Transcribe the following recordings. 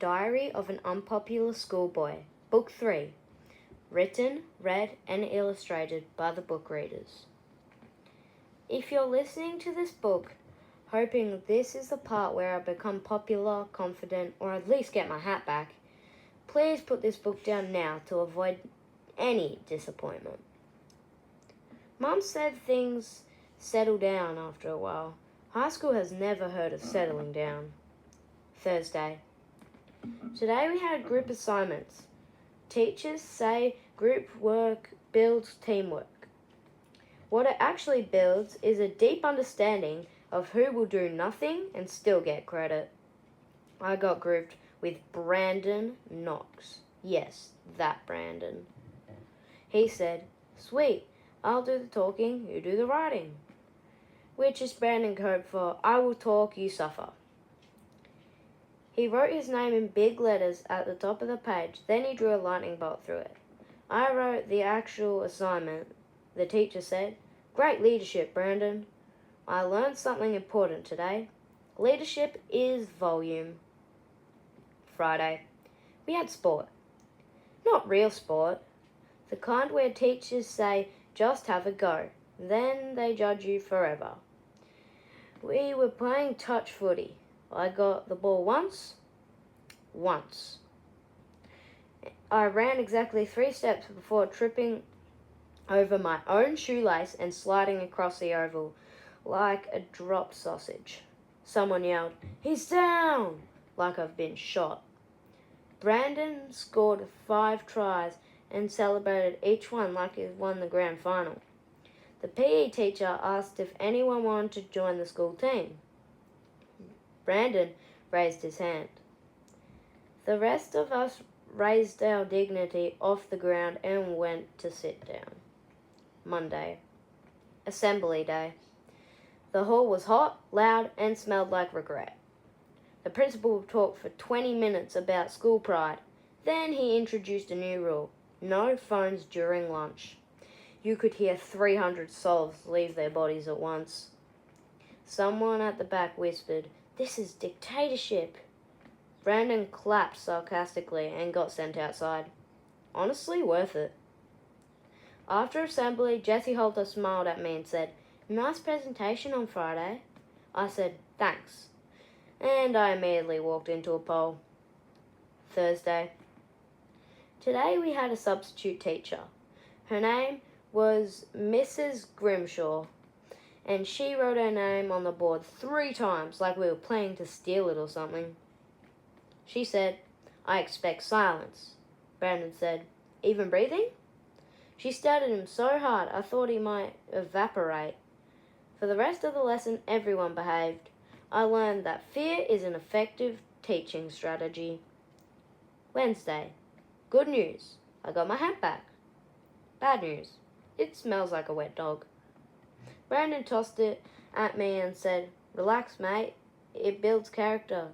Diary of an Unpopular School Boy, Book 3, written, read, and illustrated by the book readers. If you're listening to this book, hoping this is the part where I become popular, confident, or at least get my hat back, please put this book down now to avoid any disappointment. Mum said things settle down after a while. High school has never heard of settling down. Thursday. Today we had group assignments. Teachers say group work builds teamwork. What it actually builds is a deep understanding of who will do nothing and still get credit. I got grouped with Brandon Knox. Yes, that Brandon. He said, "Sweet, I'll do the talking, you do the writing." Which is Brandon code for "I will talk, you suffer." He wrote his name in big letters at the top of the page, then he drew a lightning bolt through it. I wrote the actual assignment. The teacher said, "Great leadership, Brandon. I learned something important today. Leadership is volume." Friday. We had sport. Not real sport. The kind where teachers say, "Just have a go." Then they judge you forever. We were playing touch footy. I got the ball once. I ran exactly 3 steps before tripping over my own shoelace and sliding across the oval like a dropped sausage. Someone yelled, "He's down!" like I've been shot. Brandon scored 5 tries and celebrated each one like he won the grand final. The PE teacher asked if anyone wanted to join the school team. Brandon raised his hand. The rest of us raised our dignity off the ground and went to sit down. Monday. Assembly day. The hall was hot, loud, and smelled like regret. The principal talked for 20 minutes about school pride. Then he introduced a new rule: no phones during lunch. You could hear 300 souls leave their bodies at once. Someone at the back whispered, "This is dictatorship." Brandon clapped sarcastically and got sent outside. Honestly, worth it. After assembly, Jessie Holter smiled at me and said, "Nice presentation on Friday." I said, "Thanks." And I immediately walked into a poll. Thursday. Today we had a substitute teacher. Her name was Mrs. Grimshaw, and she wrote her name on the board 3 times like we were planning to steal it or something. She said, "I expect silence." Brandon said, "Even breathing?" She stared at him so hard I thought he might evaporate. For the rest of the lesson, everyone behaved. I learned that fear is an effective teaching strategy. Wednesday. Good news. I got my hat back. Bad news. It smells like a wet dog. Brandon tossed it at me and said, "Relax, mate. It builds character."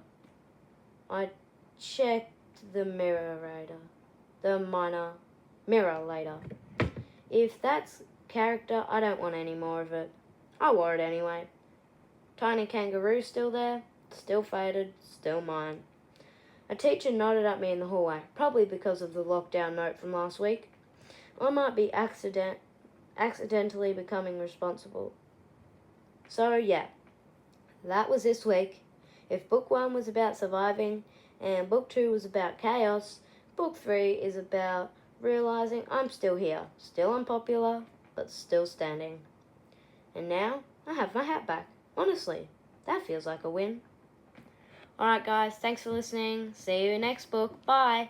I checked the mirror later. If that's character, I don't want any more of it. I wore it anyway. Tiny kangaroo still there, still faded, still mine. A teacher nodded at me in the hallway, probably because of the lockdown note from last week. I might be accidentally becoming responsible. So yeah, that was this week. If book 1 was about surviving and book 2 was about chaos, book 3 is about realizing I'm still here, still unpopular, but still standing. And now I have my hat back. Honestly, that feels like a win. Alright guys, thanks for listening. See you next book. Bye.